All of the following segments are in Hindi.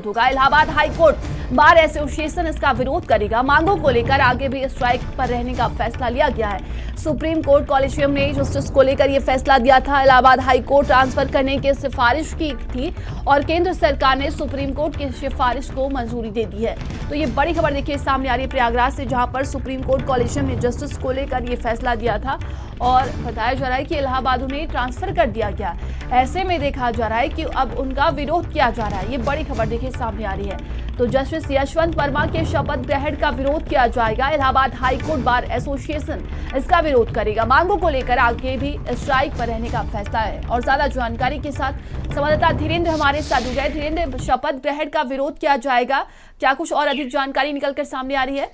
होगा। Allahabad high court bar association इसका विरोध करेगा। मांगों को लेकर आगे भी स्ट्राइक पर रहने का फैसला लिया गया है। सुप्रीम कोर्ट कॉलेजियम ने जस्टिस को लेकर यह फैसला दिया था। इलाहाबाद हाई कोर्ट ट्रांसफर करने की सिफारिश की थी और केंद्र सरकार ने सुप्रीम कोर्ट की सिफारिश को मंजूरी दे दी है। तो ये बड़ी खबर देखिए सामने आ रही है प्रयागराज से, जहां पर सुप्रीम कोर्ट कॉलेजियम ने जस्टिस को लेकर यह फैसला दिया था और बताया जा रहा है कि इलाहाबाद उन्हें ट्रांसफर कर दिया गया। ऐसे में देखा जा रहा है कि अब उनका विरोध किया जा रहा है। ये बड़ी खबर देखिए सामने आ रही है। तो जस्टिस यशवंत वर्मा के शपथ ग्रहण का विरोध किया जाएगा। Allahabad high court bar association इसका विरोध करेगा। मांगों को लेकर आगे भी स्ट्राइक पर रहने का फैसला है। और ज्यादा जानकारी के साथ संवाददाता धीरेन्द्र हमारे साथ जुड़ गए। धीरेन्द्र, शपथ ग्रहण का विरोध किया जाएगा, क्या कुछ और अधिक जानकारी निकलकर सामने आ रही है?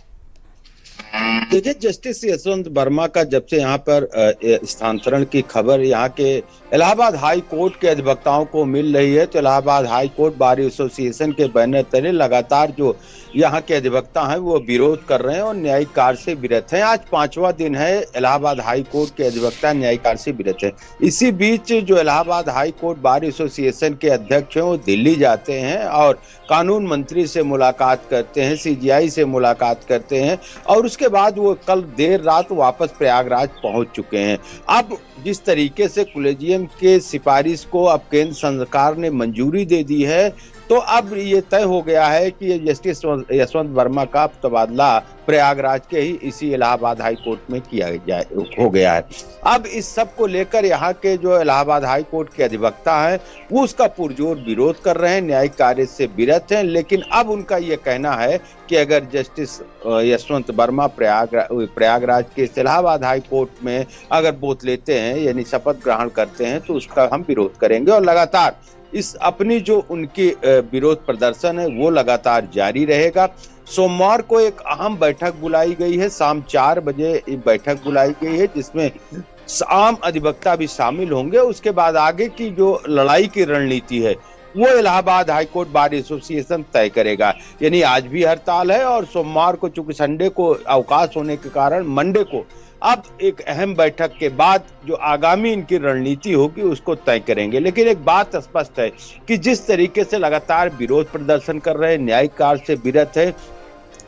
देखिए, जस्टिस यशवंत वर्मा का जब से यहाँ पर स्थानांतरण की खबर यहाँ के इलाहाबाद हाई कोर्ट के अधिवक्ताओं को मिल रही है, तो Allahabad high court bar association के बैनर तले लगातार जो यहाँ के अधिवक्ता हैं वो विरोध कर रहे हैं और न्यायिक कार्य से विरत हैं। आज 5वां दिन है इलाहाबाद हाई कोर्ट के अधिवक्ता न्यायिक कार्य से विरत हैं। इसी बीच जो Allahabad high court bar association के अध्यक्ष हैं वो दिल्ली जाते हैं और कानून मंत्री से मुलाकात करते हैं, सीजीआई से मुलाकात करते हैं और उसके बाद वो कल देर रात वापस प्रयागराज पहुंच चुके हैं। अब जिस तरीके से कॉलेजियम के सिफारिश को अब केंद्र सरकार ने मंजूरी दे दी है, तो अब ये तय हो गया है कि जस्टिस यशवंत वर्मा का तबादला प्रयागराज के ही इसी इलाहाबाद हाई कोर्ट में हो गया है। अब इस सब को लेकर यहाँ के जो इलाहाबाद हाई कोर्ट के अधिवक्ता हैं वो उसका पुरजोर विरोध कर रहे हैं, न्यायिक कार्य से विरत हैं। लेकिन अब उनका ये कहना है कि अगर जस्टिस यशवंत वर्मा प्रयागराज के इलाहाबाद हाई कोर्ट में अगर बोध लेते हैं यानी शपथ ग्रहण करते हैं तो उसका हम विरोध करेंगे और लगातार इस अपनी जो उनकी विरोध प्रदर्शन है वो लगातार जारी रहेगा। सोमवार को एक अहम बैठक बुलाई गई है, शाम 4 बजे बैठक बुलाई गई है जिसमें आम अधिवक्ता भी शामिल होंगे। उसके बाद आगे की जो लड़ाई की रणनीति है वो इलाहाबाद हाईकोर्ट बार एसोसिएशन तय करेगा। यानी आज भी हड़ताल है और सोमवार को चूंकि संडे को अवकाश होने के कारण मंडे को अब एक अहम बैठक के बाद जो आगामी इनकी रणनीति होगी उसको तय करेंगे। लेकिन एक बात स्पष्ट है कि जिस तरीके से लगातार विरोध प्रदर्शन कर रहे हैं, न्यायिक कार्य से विरत है,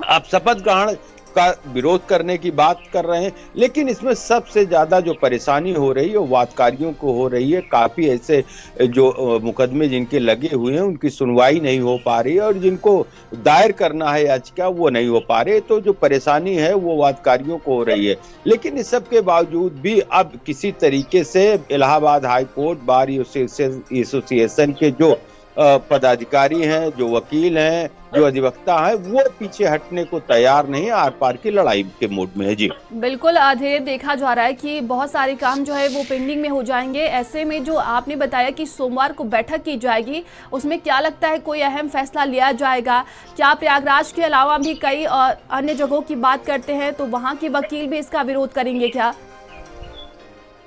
अब शपथ ग्रहण का विरोध करने की बात कर रहे हैं, लेकिन इसमें सबसे ज्यादा जो परेशानी हो रही है वो वादकारियों को हो रही है। काफी ऐसे जो मुकदमे जिनके लगे हुए हैं उनकी सुनवाई नहीं हो पा रही है और जिनको दायर करना है याचिका वो नहीं हो पा रहे, तो जो परेशानी है वो वादकारियों को हो रही है। लेकिन इस सब के बावजूद भी अब किसी तरीके से Allahabad high court bar association के जो पदाधिकारी हैं, जो वकील हैं, जो अधिवक्ता है वो पीछे हटने को तैयार नहीं, आर पार की लड़ाई के मूड में है। जी बिल्कुल, धीरे देखा जा रहा है कि बहुत सारे काम जो है वो पेंडिंग में हो जाएंगे। ऐसे में जो आपने बताया कि सोमवार को बैठक की जाएगी, उसमें क्या लगता है कोई अहम फैसला लिया जाएगा? क्या प्रयागराज के अलावा भी कई अन्य जगहों की बात करते हैं तो वहाँ के वकील भी इसका विरोध करेंगे क्या?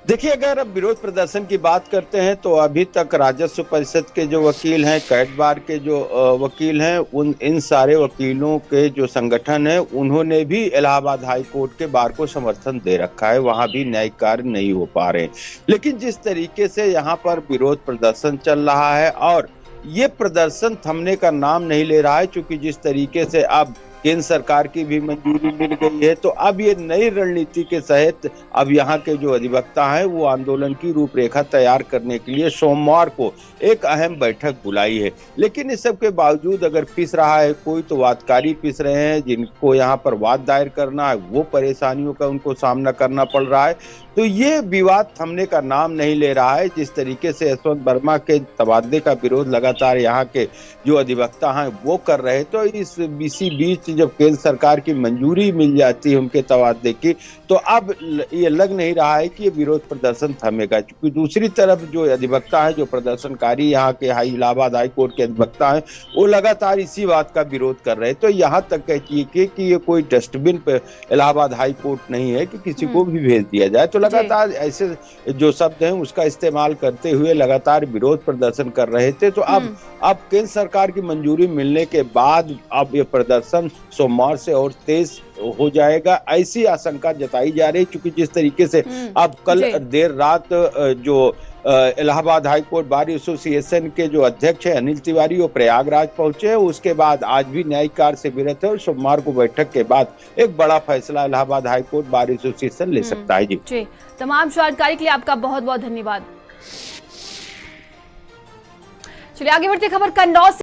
देखिए, अगर अब विरोध प्रदर्शन की बात करते हैं तो अभी तक राजस्व परिषद के जो वकील हैं, कैट बार के जो वकील हैं, इन सारे वकीलों के जो संगठन है उन्होंने भी इलाहाबाद हाई कोर्ट के बार को समर्थन दे रखा है। वहां भी न्यायिक कार्य नहीं हो पा रहे। लेकिन जिस तरीके से यहाँ पर विरोध प्रदर्शन चल रहा है और ये प्रदर्शन थमने का नाम नहीं ले रहा है, क्योंकि जिस तरीके से अब केंद्र सरकार की भी मंजूरी मिल गई है, तो अब ये नई रणनीति के तहत अब यहाँ के जो अधिवक्ता हैं वो आंदोलन की रूपरेखा तैयार करने के लिए सोमवार को एक अहम बैठक बुलाई है। लेकिन इस सब के बावजूद अगर पिस रहा है कोई, तो वादकारी पिस रहे हैं। जिनको यहाँ पर वाद दायर करना है वो परेशानियों का उनको सामना करना पड़ रहा है। तो ये विवाद थमने का नाम नहीं ले रहा है। जिस तरीके से यशवंत वर्मा के तबादले का विरोध लगातार यहाँ के जो अधिवक्ता हैं वो कर रहे, तो इसी बीच जब केंद्र सरकार की मंजूरी मिल जाती है उनके तबादले की, तो अब ये लग नहीं रहा है कि ये विरोध प्रदर्शन थमेगा। क्योंकि दूसरी तरफ जो अधिवक्ता है, जो प्रदर्शनकारी यहाँ के इलाहाबाद हाई कोर्ट के अधिवक्ता हैं, वो लगातार इसी बात का विरोध कर रहे हैं। तो यहाँ तक कहती है कि ये कोई डस्टबिन पे इलाहाबाद हाई कोर्ट नहीं है कि किसी को भी भेज दिया जाए। तो लगातार ऐसे जो शब्द हैं उसका इस्तेमाल करते हुए लगातार विरोध प्रदर्शन कर रहे थे। तो अब केंद्र सरकार की मंजूरी मिलने के बाद अब ये प्रदर्शन सोमवार से और तेज हो जाएगा, ऐसी आशंका जताई जा रही है। क्योंकि जिस तरीके से अब कल देर रात जो Allahabad high court bar association के जो अध्यक्ष है अनिल तिवारी, वो प्रयागराज पहुंचे। उसके बाद आज भी न्यायिक कार्य से विरत है और सोमवार को बैठक के बाद एक बड़ा फैसला Allahabad high court bar association ले सकता है। जी, तमाम जानकारी के लिए आपका बहुत बहुत धन्यवाद। चलिए आगे बढ़ते खबर कन्नौज।